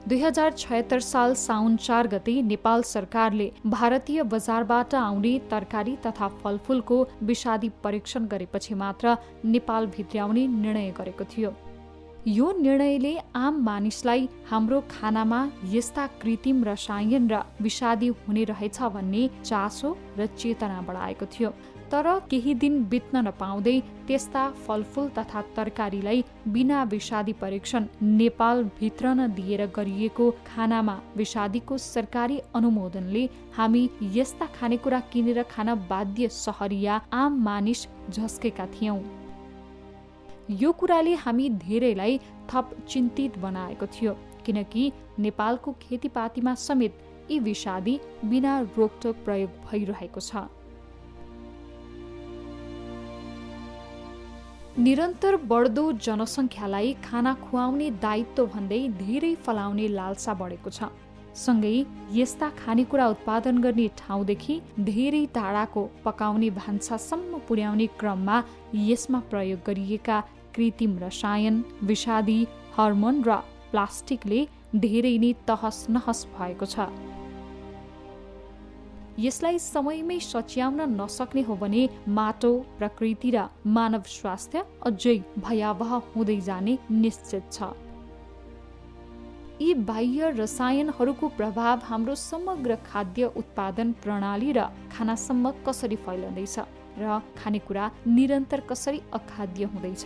2076 साल साउन 4 गते नेपाल सरकारले भारतीय बजारबाट आउने तरकारी तथा फलफूलको विषादी परीक्षण गरेपछि मात्र नेपाल भित्र्याउने निर्णय गरेको थियो। यो निर्णयले आम मानिसलाई हाम्रो खानामा यस्ता कृत्रिम रसायन र विषादी हुने रहेछ भन्ने चासो र चेतना बढाएको थियो। तर केही दिन बित्न नपाउँदै त्यस्ता फलफूल तथा तरकारीलाई बिना विषादी परीक्षण नेपाल भित्र दिएर गरिएको खानामा विषादीको सरकारी अनुमोदनले हामी यस्ता खानेकुरा किनेर खान बाध्य सहरिया आम मानिस झस्केका थियौं। यो कुराले हामी धेरैलाई थप चिन्तित बनाएको थियो, किनकि नेपालको खेतीपातीमा समेत यी विषादी बिना रोकटोक प्रयोग भइरहेको छ। निरन्तर बढ्दो जनसङ्ख्यालाई खाना खुवाउने दायित्व भन्दै धेरै फलाउने लालसा बढेको छ। सँगै यस्ता खानेकुरा उत्पादन गर्ने ठाउँदेखि धेरै टाढाको पकाउने भान्सासम्म पुर्याउने क्रममा यसमा प्रयोग गरिएका कृत्रिम रसायन, विषादी, हर्मोन र प्लास्टिकले धेरै नै तहस नहस भएको छ। यसलाई समयमै सच्याउन नसक्ने हो भने माटो, प्रकृति र मानव स्वास्थ्य अझै भयावह हुँदै जाने निश्चित छ। यी बाह्य रसायनहरूको प्रभाव हाम्रो समग्र खाद्य उत्पादन प्रणाली र खानासम्म कसरी फैलिँदैछ र खानेकुरा निरन्तर कसरी अखाद्य हुँदैछ।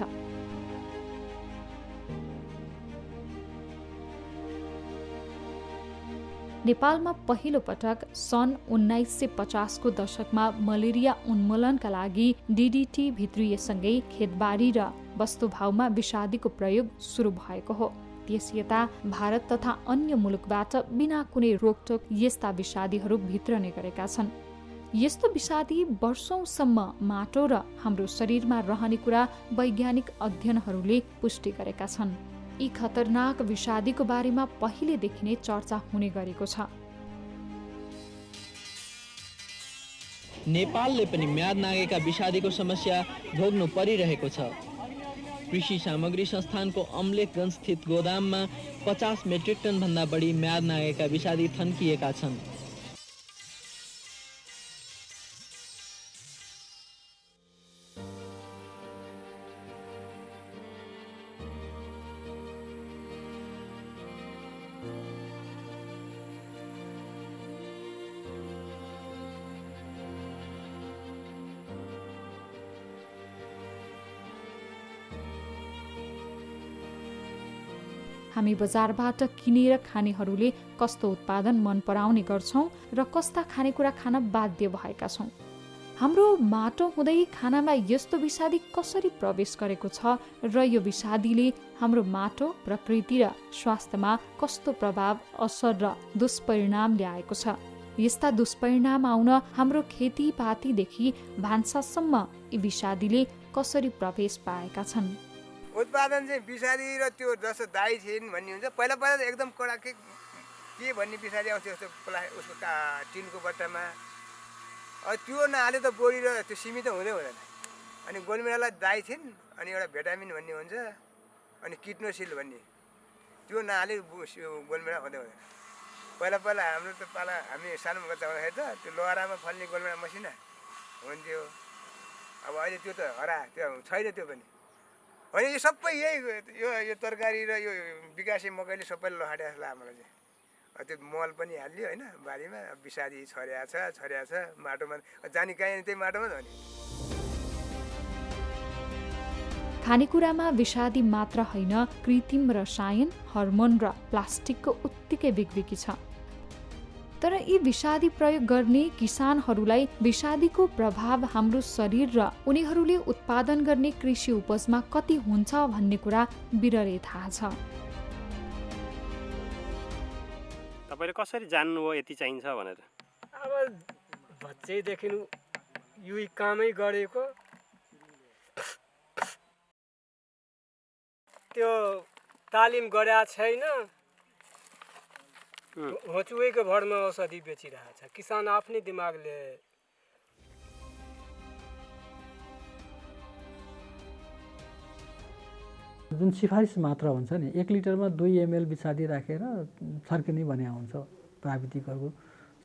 नेपालमा पहिलो पटक सन् 1950 को दशकमा मलेरिया उन्मूलनका लागि DDT भित्रिएसँगै खेतबारी र वस्तुभाउमा विषादीको प्रयोग सुरु भएको हो। त्यसयता भारत तथा अन्य मुलुकबाट बिना कुनै रोकटोक यस्ता विषादीहरू भित्रने गरेका छन्। यस्तो विषादी वर्षौंसम्म माटो र हाम्रो शरीरमा रहने कुरा वैज्ञानिक अध्ययनहरूले पुष्टि गरेका छन्। यी खतरनाक विषादीको बारेमा पहिलेदेखि नै चर्चा हुने गरेको छ। नेपालले पनि म्याद नागेका विषादीको समस्या भोग्नु परिरहेको छ। कृषि सामग्री संस्थानको अम्लेखगञ्ज स्थित गोदाममा 50 मेट्रिक टन भन्दा बढी म्याद नागेका विषादी थन्किएका छन्। हामी बजारबाट किनेर खानेहरूले कस्तो उत्पादन मन पराउने गर्छौं र कस्ता खानेकुरा खान बाध्य भएका छौं। हाम्रो माटो हुँदै खानामा यस्तो विषादी कसरी प्रवेश गरेको छ र यो विषादीले हाम्रो माटो, प्रकृति र स्वास्थ्यमा कस्तो प्रभाव, असर र दुष्परिणाम ल्याएको छ। यस्ता दुष्परिणाम आउन हाम्रो खेतीपातीदेखि भान्सासम्म यी विषादीले कसरी प्रवेश पाएका छन्। उत्पादन चाहिँ विषादी र त्यो जस्तो दाइथिन भन्ने हुन्छ। पहिला त एकदम कडा के भन्ने विषादी आउँथ्यो उसको टिनको बट्टामा। त्यो नहाले त बोडी र त्यो सिमी त हुँदै हुँदैन। अनि गोलमेडालाई दाइथिन, अनि एउटा भिटामिन भन्ने हुन्छ, अनि किटनोसिल भन्ने, त्यो नहाले गोलमेडा हुँदै हुँदैन। पहिला हाम्रो त हामी सानो बच्चा हुँदाखेरि त त्यो लोहारामा फल्ने गोलमेडा मसिना हुन्थ्यो। अब अहिले त्यो त त्यो छैन। त्यो पनि होइन, यो सबै यो तरकारी र यो विकासे मकैले सबैले लहाटे जस्तो लाग्यो मलाई चाहिँ। त्यो मल पनि हालियो होइन, बारीमा विषादी छर्या छ माटोमा जाने कहीँ त्यही माटोमा त हो नि। खानेकुरामा विषादी मात्र होइन, कृत्रिम रसायन, हर्मोन र प्लास्टिकको उत्तिकै बिगबिगी छ। तर यी विषादी प्रयोग गर्ने किसानहरूलाई विषादीको प्रभाव हाम्रो शरीर र उनीहरूले उत्पादन गर्ने कृषि उपजमा कति हुन्छ भन्ने कुरा बिरलै थाहा छ। तपाईले कसरी जान्नुभयो यति चाहिन्छ भनेर? अब बच्चैदेखि यो कामै गरेको, त्यो तालिम गरेका छैन, होचुवेको भरमा औषधि बेचिरहेछ। किसान आफ्नै दिमागले जुन सिफारिस मात्रा हुन्छ नि 1 लिटरमा 2 ml विषादी राखेर छर्किने भने हुन्छ प्राविधिकहरूको।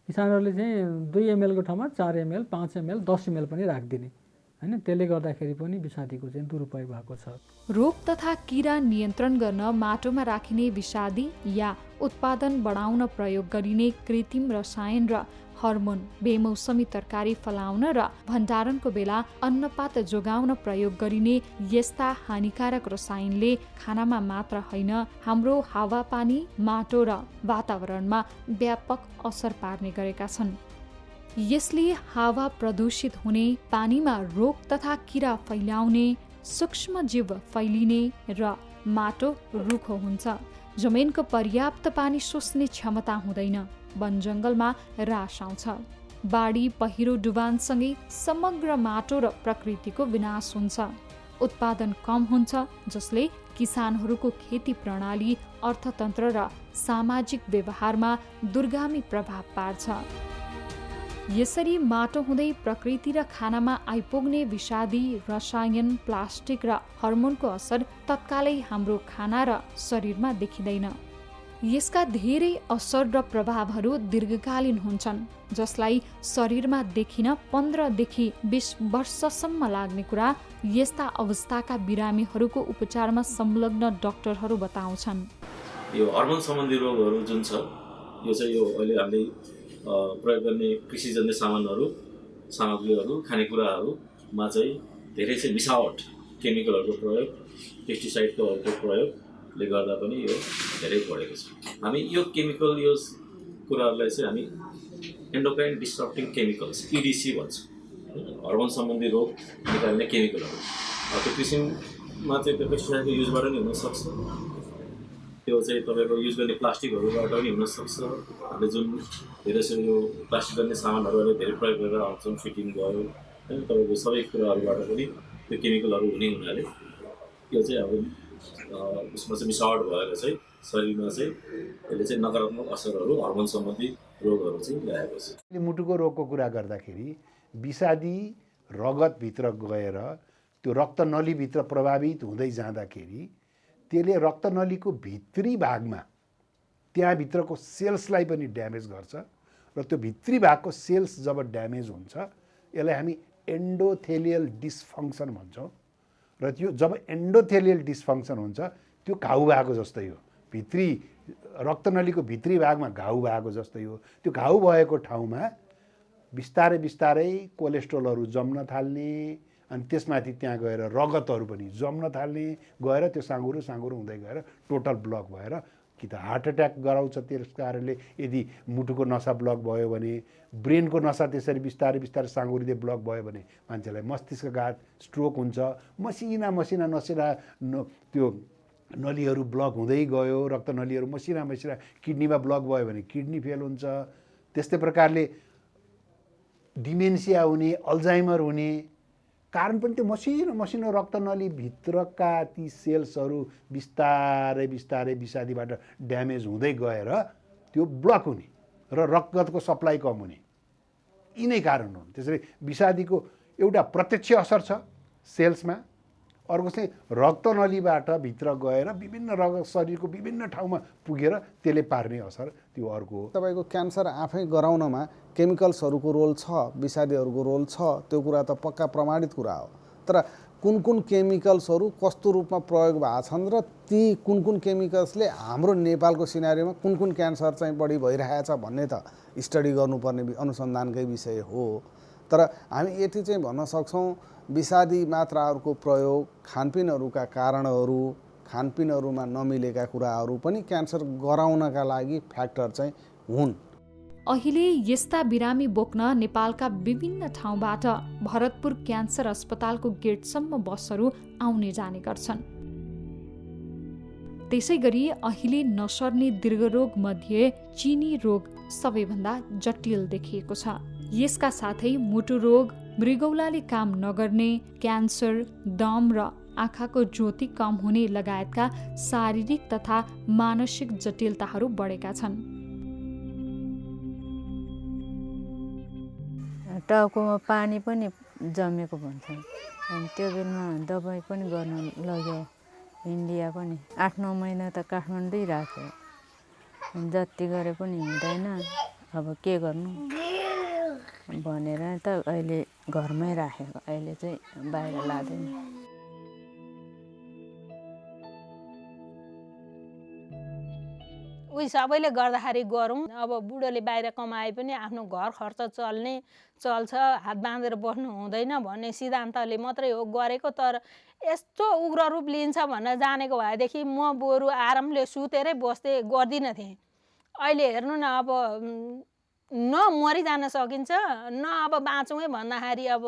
किसानहरूले चाहिँ 2 ml को ठाउँमा 4 ml 5 ml 10 ml पनि राखिदिने हैन, त्यसले गर्दाखेरि पनि विषादीको चाहिँ दुरुपयोग भएको छ। रोग तथा किरा नियन्त्रण गर्न माटोमा राखिने विषादी या उत्पादन बढाउन प्रयोग गरिने कृत्रिम रसायन र हर्मोन, बेमौसमी तरकारी फलाउन र भण्डारणको बेला अन्नपात जोगाउन प्रयोग गरिने यस्ता हानिकारक रसायनले खानामा मात्र होइन हाम्रो हावापानी, माटो र वातावरणमा व्यापक असर पार्ने गरेका छन्। यसले हावा प्रदूषित हुने, पानीमा रोग तथा किरा फैलाउने, सूक्ष्मजीव फैलिने र माटो रुखो हुन्छ। जमिनको पर्याप्त पानी सोच्ने क्षमता हुँदैन, वन जङ्गलमा ह्रास आउँछ। बाढी, पहिरो, डुबानसँगै समग्र माटो र प्रकृतिको विनाश हुन्छ। उत्पादन कम हुन्छ, जसले किसानहरूको खेती प्रणाली, अर्थतन्त्र र सामाजिक व्यवहारमा दूरगामी प्रभाव पार्छ। यसरी माटो हुँदै प्रकृति र खानामा आइपुग्ने विषादी, रसायन, प्लास्टिक र हर्मोनको असर तत्कालै हाम्रो खाना र शरीरमा देखिँदैन। यसका धेरै असर र प्रभावहरू दीर्घकालीन हुन्छन्, जसलाई शरीरमा देखिन 15 देखि 20 वर्षसम्म लाग्ने कुरा यस्ता अवस्थाका बिरामीहरूको उपचारमा संलग्न डाक्टरहरू बताउँछन्। यो हर्मोन सम्बन्धी रोगहरू जुन छ, यो चाहिँ यो अहिले हामीले प्रयोग गर्ने कृषिजन्य सामग्रीहरू, खानेकुराहरूमा चाहिँ धेरै चाहिँ मिसावट, केमिकलहरूको प्रयोग, पेस्टिसाइडको प्रयोगले गर्दा पनि यो धेरै बढेको छ। हामी यो केमिकल, यो कुराहरूलाई चाहिँ हामी एन्डोक्राइन डिस्ट्रप्टिङ केमिकल्स EDC भन्छौँ, हर्मोन सम्बन्धी रोग निकाल्ने केमिकलहरू। त्यो कृषिमा चाहिँ त्यो पेस्टिसाइडको युजबाट नि हुनसक्छ, त्यो चाहिँ तपाईँको युज गर्ने प्लास्टिकहरूबाट पनि हुनसक्छ। हामीले जुन धेरै चाहिँ यो प्लास्टिक गर्ने सामानहरू अहिले धेरै प्रयोग गरेर आउँछौँ, फिटिङ भयो होइन, तपाईँको सबै कुराहरूबाट पनि त्यो केमिकलहरू हुने हुनाले यो चाहिँ अब उसमा चाहिँ मिसावट भएर चाहिँ शरीरमा चाहिँ यसले चाहिँ नकारात्मक असरहरू, हर्मोन सम्बन्धी रोगहरू चाहिँ ल्याएको छ। मुटुको रोगको कुरा गर्दाखेरि विषादी रगतभित्र गएर त्यो रक्तनलीभित्र प्रभावित हुँदै जाँदाखेरि त्यसले रक्तनलीको भित्री भागमा त्यहाँभित्रको सेल्सलाई पनि ड्यामेज गर्छ र त्यो भित्री भागको सेल्स जब ड्यामेज हुन्छ यसलाई हामी एन्डोथेलियल डिस्फङ्क्सन भन्छौँ। र त्यो जब एन्डोथेलियल डिस्फङ्क्सन हुन्छ त्यो घाउ भएको जस्तै हो, भित्री रक्तनलीको भित्री भागमा घाउ भएको जस्तै हो। त्यो घाउ भएको ठाउँमा बिस्तारै बिस्तारै कोलेस्ट्रोलहरू जम्न थाल्ने, अनि त्यसमाथि त्यहाँ गएर रगतहरू पनि जम्न थाल्ने, गएर त्यो साँघुरो हुँदै गएर टोटल ब्लक भएर कि त हार्ट एट्याक गराउँछ। त्यस कारणले यदि मुटुको नसा ब्लक भयो भने, ब्रेनको नसा त्यसरी बिस्तारै बिस्तारै साँघुरिँदै ब्लक भयो भने मान्छेलाई मस्तिष्कघात, स्ट्रोक हुन्छ। मसिना त्यो नलीहरू ब्लक हुँदै गयो, रक्तनलीहरू मसिना किडनीमा ब्लक भयो भने किडनी फेल हुन्छ। त्यस्तै प्रकारले डिमेन्सिया हुने, अल्जाइमर हुने कारण पनि त्यो मसिनो रक्तनलीभित्रका ती सेल्सहरू बिस्तारै विषादीबाट ड्यामेज हुँदै गएर त्यो ब्लक हुने र रगतको सप्लाई कम हुने, यिनै कारण हुन्। त्यसरी विषादीको एउटा प्रत्यक्ष असर छ सेल्समा, अर्को चाहिँ रक्तनलीबाट भित्र गएर विभिन्न शरीरको विभिन्न ठाउँमा पुगेर त्यसले पार्ने असर त्यो अर्को हो। तपाईँको क्यान्सर आफै गराउनमा केमिकल्सहरूको रोल छ, विषादीहरूको रोल छ, त्यो कुरा त पक्का प्रमाणित कुरा हो। तर कुन केमिकल्सहरू कस्तो रूपमा प्रयोग भएको छन् र ती कुन केमिकल्सले हाम्रो नेपालको सिनारीमा कुन क्यान्सर चाहिँ बढी भइरहेछ भन्ने त स्टडी गर्नुपर्ने अनुसन्धानकै विषय हो। तर हामी यति चाहिँ भन्न सक्छौँ, विषादी मात्राहरूको प्रयोग, खानपिनहरूका कारणहरू, खानपिनहरूमा नमिलेका कुराहरू पनि क्यान्सर गराउनका लागि फ्याक्टर चाहिँ हुन्। अहिले यस्ता बिरामी बोक्न नेपालका विभिन्न ठाउँबाट भरतपुर क्यान्सर अस्पतालको गेटसम्म बसहरू आउने जाने गर्छन्। त्यसैगरी अहिले नसर्ने दीर्घरोग मध्ये चिनी रोग सबैभन्दा जटिल देखिएको छ। यसका साथै मुटु रोग, मृगौलाले काम नगर्ने, क्यान्सर, दम र आँखाको ज्योति कम हुने लगायतका शारीरिक तथा मानसिक जटिलताहरू बढेका छन्। टाउकोमा पानी पनि जमेको भन्छन्, अनि त्यो बेलामा दबाई पनि गर्न लग्यो इन्डिया पनि 8-9 महिना त काठमाडौँ राख्यो, जति गरे पनि हुँदैन, अब के गर्नु भनेर त अहिले घरमै राखेको, अहिले चाहिँ बाहिर लाँदैन। उही सबैले गर्दाखेरि गरौँ, अब बुढोले बाहिर कमाए पनि आफ्नो घर खर्च चल्छ, हात बाँधेर बस्नु हुँदैन भन्ने सिद्धान्तले मात्रै हो गरेको। तर यस्तो उग्र रूप लिन्छ भनेर जानेको भएदेखि म बरु आरामले सुतेरै बस्दै गर्दिनँ थिएँ। अहिले हेर्नु न, अब न मरिजान सकिन्छ न अब बाँचौँ भन्दाखेरि अब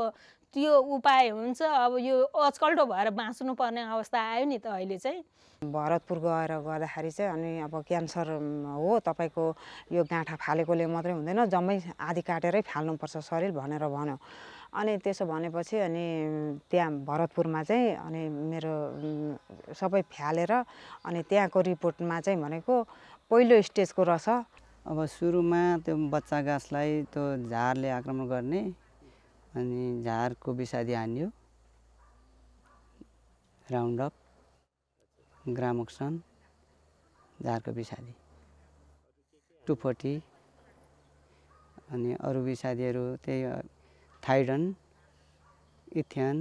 त्यो उपाय हुन्छ। अब यो अचकल्टो भएर बाँच्नुपर्ने अवस्था आयो नि त अहिले चाहिँ। भरतपुर गर्दाखेरि चाहिँ अनि अब क्यान्सर हो तपाईँको, यो गाँठा फालेकोले मात्रै हुँदैन, जम्मै आधी काटेरै फाल्नुपर्छ शरीर भनेर भन्यो। अनि त्यसो भनेपछि अनि त्यहाँ भरतपुरमा चाहिँ अनि मेरो सबै फ्यालेर अनि त्यहाँको रिपोर्टमा चाहिँ भनेको पहिलो स्टेजको रहेछ। अब सुरुमा त्यो बच्चा गाछलाई त्यो झारले आक्रमण गर्ने, अनि झारको विषादी हान्यो, राउन्डअप, ग्रामोक्सन, झारको विषादी 240, अनि अरू विषादीहरू त्यही थाइडन, इथ्यान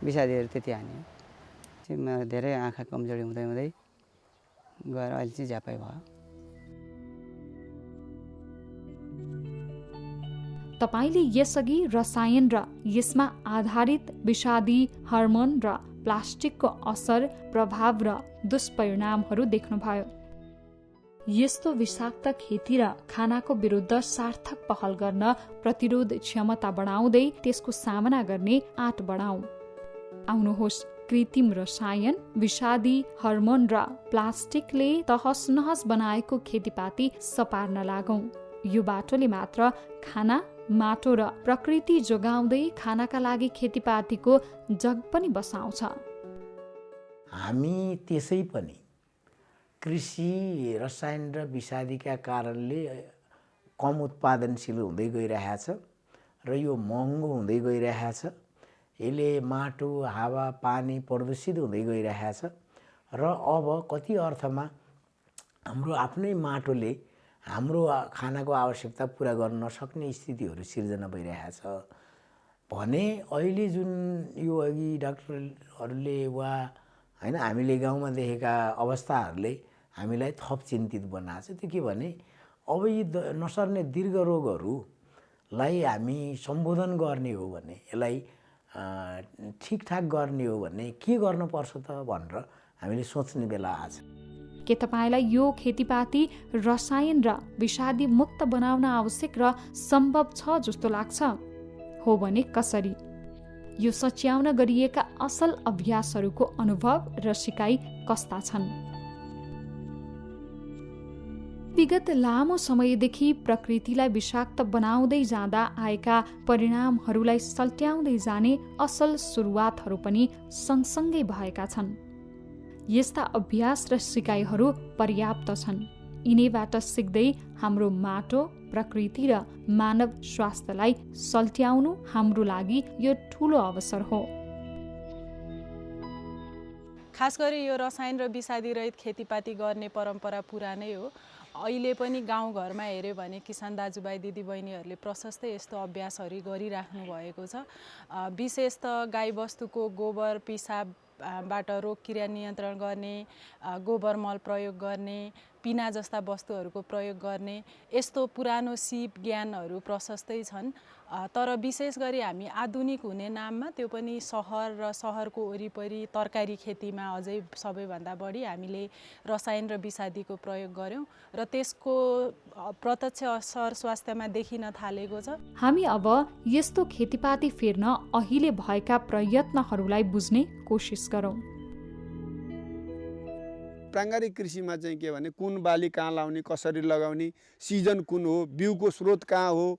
विषादीहरू त्यति हान्यो। चाहिँ मेरो धेरै आँखा कमजोरी हुँदै हुँदै गएर अहिले चाहिँ झ्यापाइ भयो। तपाईले यसअघि रसायन र यसमा आधारित विषादी हार्मोन र प्लास्टिकको असर, प्रभाव र दुष्परिणामहरू देख्नुभयो। यस्तो विषाक्त खेती र खानाको विरुद्ध सार्थक पहल गर्न प्रतिरोध क्षमता बढाउँदै त्यसको सामना गर्ने आँट बढाउँ। आउनुहोस्, कृत्रिम रसायन, विषादी हार्मोन र प्लास्टिकले तहस नहस बनाएको खेतीपाती सपार्न लागौं। यो बाटोले मात्र खाना, माटो र प्रकृति जोगाउँदै खानाका लागि खेतीपातीको जग पनि बसाउँछ। हामी त्यसै पनि कृषि रसायन र विषादीका कारणले कम उत्पादनशील हुँदै गइरहेछ र यो महँगो हुँदै गइरहेछ। यसले माटो, हावा, पानी प्रदूषित हुँदै गइरहेछ र अब कति अर्थमा हाम्रो आफ्नै माटोले हाम्रो खानाको आवश्यकता पुरा गर्न नसक्ने स्थितिहरू सिर्जना भइरहेछ भने अहिले जुन यो अघि डाक्टरहरूले वा हैन हामीले गाउँमा देखेका अवस्थाहरूले हामीलाई थप चिन्तित बनाएको छ। त्यो के भने अब यी नसर्ने दीर्घ रोगहरूलाई हामी सम्बोधन गर्ने हो भने, यसलाई ठिकठाक गर्ने हो भने के गर्नुपर्छ त भनेर हामीले सोच्ने बेला आज। के तपाईलाई यो खेतीपाती रसायन र विषादी मुक्त बनाउन आवश्यक र सम्भव छ जस्तो लाग्छ? हो भने कसरी? यो सच्याउन गरिएका असल अभ्यासहरूको अनुभव र सिकाइ कस्ता छन्? विगत लामो समयदेखि प्रकृतिलाई विषाक्त बनाउँदै जाँदा आएका परिणामहरूलाई सल्ट्याउँदै जाने असल सुरुवातहरू पनि सँगसँगै भएका छन्। यस्ता अभ्यास र सिकाइहरू पर्याप्त छन्। यिनैबाट सिक्दै हाम्रो माटो, प्रकृति र मानव स्वास्थ्यलाई सल्ट्याउनु हाम्रो लागि यो ठूलो अवसर हो। खास गरी यो रसायन र विषादी रहित खेतीपाती गर्ने परम्परा पुरानै हो। अहिले पनि गाउँघरमा हेऱ्यो भने किसान दाजुभाइ दिदीबहिनीहरूले प्रशस्तै यस्तो अभ्यासहरू गरिराख्नु भएको छ। विशेष त गाईबस्तुको गोबर पिसाबबाट रोग किरा नियन्त्रण गर्ने, गोबर मल प्रयोग गर्ने, पिना जस्ता वस्तुहरूको प्रयोग गर्ने, यस्तो पुरानो सिप ज्ञानहरू प्रशस्तै छन्। तर विशेष गरी हामी आधुनिक हुने नाममा त्यो पनि सहर र सहरको वरिपरि तरकारी खेतीमा अझै सबैभन्दा बढी हामीले रसायन र विषादीको प्रयोग गर्यौं र त्यसको प्रत्यक्ष असर स्वास्थ्यमा देखिन थालेको छ। हामी अब यस्तो खेतीपाती फेर्न अहिले भएका प्रयत्नहरूलाई बुझ्ने कोसिस गरौँ। प्राङ्गारिक कृषिमा चाहिँ के भने कुन बाली कहाँ लाउने, कसरी लगाउने, सिजन कुन हो, बिउको स्रोत कहाँ हो,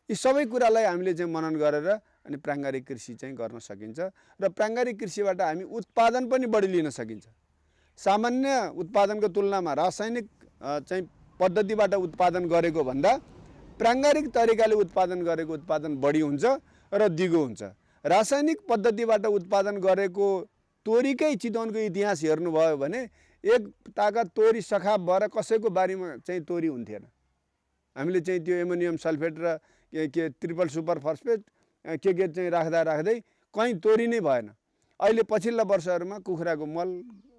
यी सबै कुरालाई हामीले चाहिँ मनन गरेर अनि प्राङ्गारिक कृषि चाहिँ गर्न सकिन्छ र प्राङ्गारिक कृषिबाट हामी उत्पादन पनि बढी लिन सकिन्छ। सामान्य उत्पादनको तुलनामा रासायनिक चाहिँ पद्धतिबाट उत्पादन गरेको भन्दा प्राङ्गारिक तरिकाले उत्पादन गरेको उत्पादन बढी हुन्छ र दिगो हुन्छ। रासायनिक पद्धतिबाट उत्पादन गरेको तोरीकै चितवनको इतिहास हेर्नुभयो भने एक ताका तोरी सखाप भएर कसैको बारीमा चाहिँ तोरी हुन्थेन। हामीले चाहिँ त्यो एमोनियम सल्फेट र के ट्रिपल सुपर फस्फेट के चाहिँ राख्दै कहीँ तोरी नै भएन। अहिले पछिल्ला वर्षहरूमा कुखुराको मल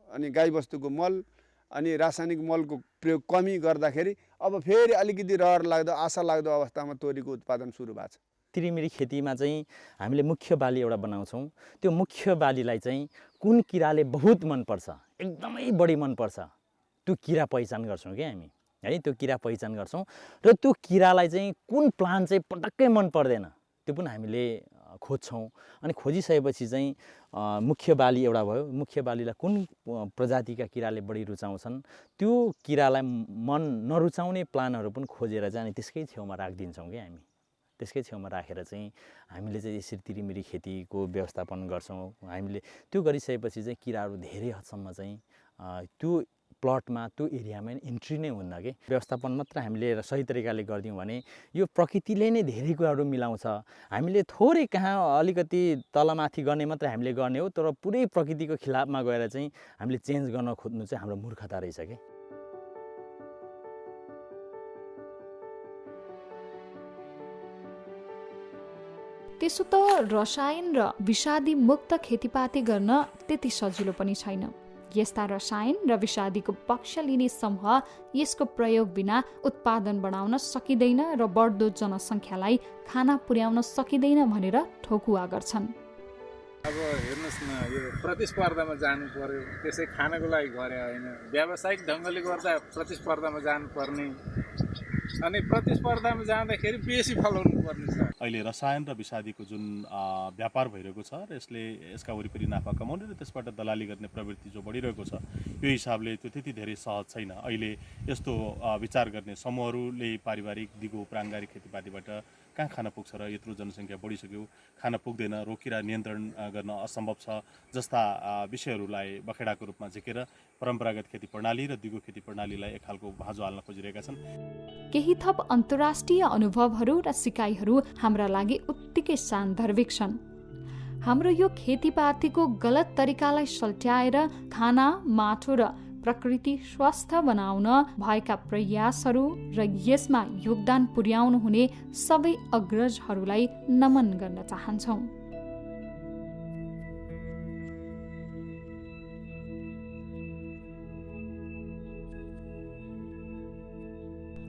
अनि गाईबस्तुको मल अनि रासायनिक मलको प्रयोग कमी गर्दाखेरि अब फेरि अलिकति रहर लाग्दो आशा लाग्दो अवस्थामा तोरीको उत्पादन सुरु भएको छ। तिरिमिरी खेतीमा चाहिँ हामीले मुख्य बाली एउटा बनाउँछौँ। त्यो मुख्य बालीलाई चाहिँ कुन किराले बहुत मनपर्छ, एकदमै बढी मनपर्छ, त्यो किरा पहिचान गर्छौँ क्या हामी है। त्यो किरा पहिचान गर्छौँ र त्यो किरालाई चाहिँ कुन प्लान्ट चाहिँ पटक्कै मन पर्दैन त्यो पनि हामीले खोज्छौँ। अनि खोजिसकेपछि चाहिँ मुख्य बाली एउटा भयो, मुख्य बालीलाई कुन प्रजातिका किराले बढी रुचाउँछन् त्यो किरालाई मन नरुचाउने प्लान्टहरू पनि खोजेर चाहिँ अनि त्यसकै छेउमा राखिदिन्छौँ क्या हामी। त्यसकै छेउमा राखेर चाहिँ हामीले चाहिँ यसरी तिरिमिरी खेतीको व्यवस्थापन गर्छौँ। हामीले त्यो गरिसकेपछि चाहिँ किराहरू धेरै हदसम्म चाहिँ त्यो प्लटमा त्यो एरियामा इन्ट्री नै हुन्न कि। व्यवस्थापन मात्र हामीले सही तरिकाले गरिदियौँ भने यो प्रकृतिले नै धेरै कुराहरू मिलाउँछ। हामीले थोरै कहाँ अलिकति तलमाथि गर्ने मात्र हामीले गर्ने हो, तर पुरै प्रकृतिको खिलाफमा गएर चाहिँ हामीले चेन्ज गर्न खोज्नु चाहिँ हाम्रो मूर्खता रहेछ कि। त्यसो त रसायन र विषादी मुक्त खेतीपाती गर्न त्यति सजिलो पनि छैन। यस्ता रसायन र विषादीको पक्ष लिने समूह यसको प्रयोग बिना उत्पादन बढाउन सकिँदैन र बढ्दो जनसङ्ख्यालाई खाना पुर्याउन सकिँदैन भनेर ठोकुवा गर्छन्। अब हेर्नुहोस् न, यो प्रतिस्पर्धामा जानु पर्यो, त्यसै खानको लागि गरे होइन, व्यावसायिक ढङ्गले गर्दा प्रतिस्पर्धामा जानुपर्ने अनि प्रतिस्पर्धामा जाँदाखेरि बेसी फलाउनु पर्ने छ। अहिले रसायन र विषादीको जुन व्यापार भइरहेको छ र यसका वरिपरि नाफा कमाउने र त्यसबाट दलाली गर्ने प्रवृत्ति जो बढिरहेको छ, यो हिसाबले त्यो त्यति धेरै सहज छैन। अहिले यस्तो विचार गर्ने समूहहरूले पारिवारिक दिगो प्राङ्गारिक खेतीपातीबाट कहाँ खान पुग्छ र यत्रो जनसङ्ख्या बढिसक्यो, खान पुग्दैन, रोकिरा नियन्त्रण गर्न असम्भव छ जस्ता विषयहरूलाई बखेडाको रूपमा झिकेर परम्परागत खेती प्रणाली र दिगो खेती प्रणालीलाई एक खालको भाँजो हाल्न खोजिरहेका छन्। केही थप अन्तर्राष्ट्रिय अनुभवहरू र सिकाइहरू हाम्रा लागि उत्तिकै सान्दर्भिक छन्। हाम्रो यो खेतीपातीको गलत तरिकालाई सल्ट्याएर खाना, माटो र प्रकृति स्वस्थ बनाउन भएका प्रयासहरू र यसमा योगदान पुर्याउनु हुने सबै अग्रजहरूलाई नमन गर्न चाहन्छौँ।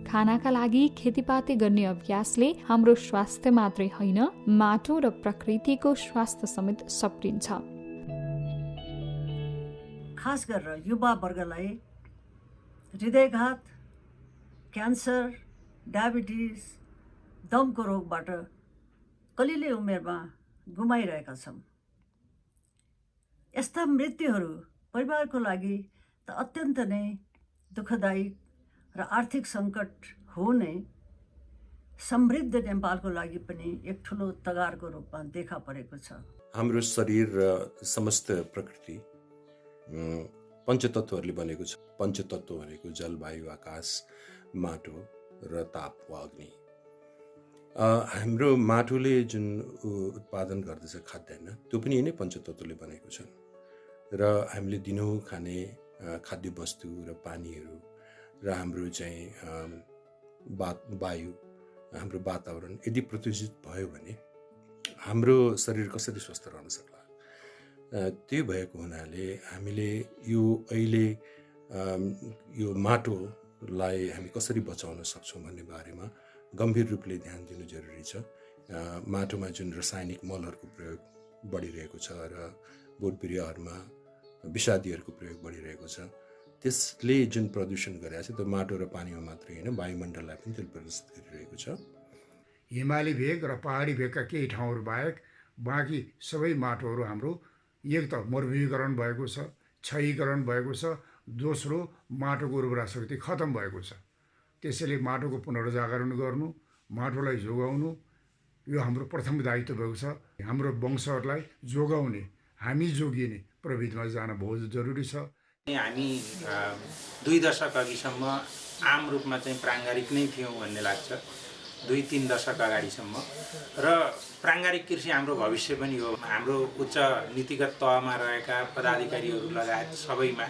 खानाका लागि खेतीपाती गर्ने अभ्यासले हाम्रो स्वास्थ्य मात्रै होइन, माटो र प्रकृतिको स्वास्थ्य समेत सप्रिन्छ। खास गरेर युवा वर्गलाई हृदयघात, क्यान्सर, डायबिटिज, दमको रोगबाट कलिले उमेरमा गुमाइरहेका छौँ। यस्ता मृत्युहरू परिवारको लागि त अत्यन्त नै दुःखदायी र आर्थिक सङ्कट हो नै, समृद्ध नेपालको लागि पनि एक ठुलो तगारको रूपमा देखा परेको छ। हाम्रो शरीर र समस्त प्रकृति पञ्चतत्त्वहरूले बनेको छ। पञ्चतत्त्व भनेको जल, वायु, आकाश, माटो र ताप वा अग्नि। हाम्रो माटोले जुन उत्पादन गर्दछ खाद्यान्न, त्यो पनि यिनै पञ्चतत्त्वले बनेको छ। र हामीले दिनहुँ खाने खाद्य वस्तु र पानीहरू र हाम्रो चाहिँ वायु, हाम्रो वातावरण यदि प्रदूषित भयो भने हाम्रो शरीर कसरी स्वस्थ रहन सक्ला। त्यही भएको हुनाले हामीले यो अहिले यो माटोलाई हामी कसरी बचाउन सक्छौँ भन्ने बारेमा गम्भीर रूपले ध्यान दिनु जरुरी छ। माटोमा जुन रासायनिक मलहरूको प्रयोग बढिरहेको छ र बोट बिरुवाहरूमा विषादीहरूको प्रयोग बढिरहेको छ, त्यसले जुन प्रदूषण गरेको छ त्यो माटो र पानीमा मात्रै होइन, वायुमण्डललाई पनि त्यसले प्रदूषित गरिरहेको छ। हिमाली भेग र पहाडी भेगका केही ठाउँहरू बाहेक बाँकी सबै माटोहरू हाम्रो एक त मरुभूमिकरण भएको छ, क्षयीकरण भएको छ, दोस्रो माटोको उर्वरा शक्ति खतम भएको छ। त्यसैले माटोको पुनर्जागरण गर्नु, माटोलाई जोगाउनु यो हाम्रो प्रथम दायित्व भएको छ। हाम्रो वंशहरूलाई जोगाउने, हामी जोगिने प्रविधिमा जान बहुत जरुरी छ। हामी 2 दशक अघिसम्म आम रूपमा चाहिँ प्राङ्गारिक नै थियौँ भन्ने लाग्छ। 2-3 दशक अगाडिसम्म र प्राङ्गारिक कृषि हाम्रो भविष्य पनि हो। हाम्रो उच्च नीतिगत तहमा रहेका पदाधिकारीहरू लगायत सबैमा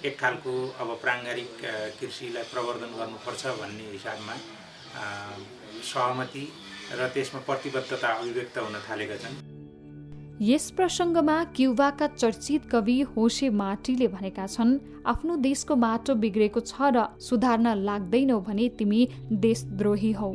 एक खालको अब प्राङ्गारिक कृषिलाई प्रवर्धन गर्नुपर्छ भन्ने हिसाबमा सहमति र त्यसमा प्रतिबद्धता अभिव्यक्त हुन थालेका छन्। यस प्रसङ्गमा क्युबाका चर्चित कवि होसे मार्टीले भनेका छन्, आफ्नो देशको माटो बिग्रेको छ र सुधार्न लाग्दैनौ भने तिमी देशद्रोही हौ।